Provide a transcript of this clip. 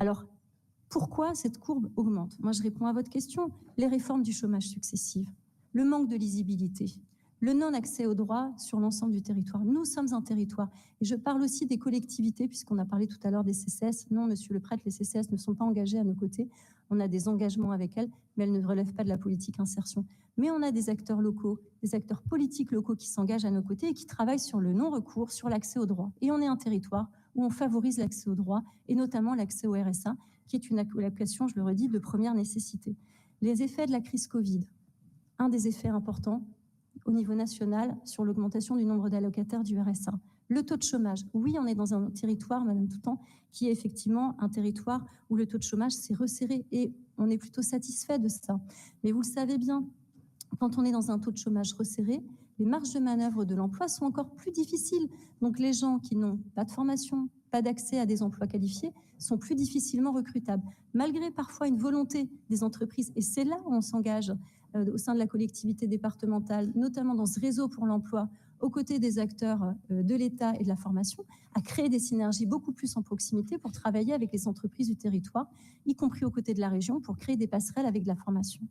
Alors, pourquoi cette courbe augmente? Moi, je réponds à votre question. Les réformes du chômage successives, le manque de lisibilité, le non-accès aux droits sur l'ensemble du territoire. Nous sommes un territoire. Et je parle aussi des collectivités, puisqu'on a parlé tout à l'heure des CCS. Non, monsieur le prêtre, les CCS ne sont pas engagés à nos côtés. On a des engagements avec elles, mais elles ne relèvent pas de la politique insertion. Mais on a des acteurs locaux, des acteurs politiques locaux qui s'engagent à nos côtés et qui travaillent sur le non-recours, sur l'accès aux droits. Et on est un territoire où on favorise l'accès aux droits, et notamment l'accès au RSA, qui est une allocation, je le redis, de première nécessité. Les effets de la crise Covid, un des effets importants, au niveau national sur l'augmentation du nombre d'allocataires du RSA. Le taux de chômage, oui, on est dans un territoire, Madame Toutant, qui est effectivement un territoire où le taux de chômage s'est resserré et on est plutôt satisfait de ça. Mais vous le savez bien, quand on est dans un taux de chômage resserré, les marges de manœuvre de l'emploi sont encore plus difficiles. Donc les gens qui n'ont pas de formation, pas d'accès à des emplois qualifiés, sont plus difficilement recrutables. Malgré parfois une volonté des entreprises, et c'est là où on s'engage au sein de la collectivité départementale, notamment dans ce réseau pour l'emploi, aux côtés des acteurs de l'État et de la formation, à créer des synergies beaucoup plus en proximité pour travailler avec les entreprises du territoire, y compris aux côtés de la région, pour créer des passerelles avec de la formation.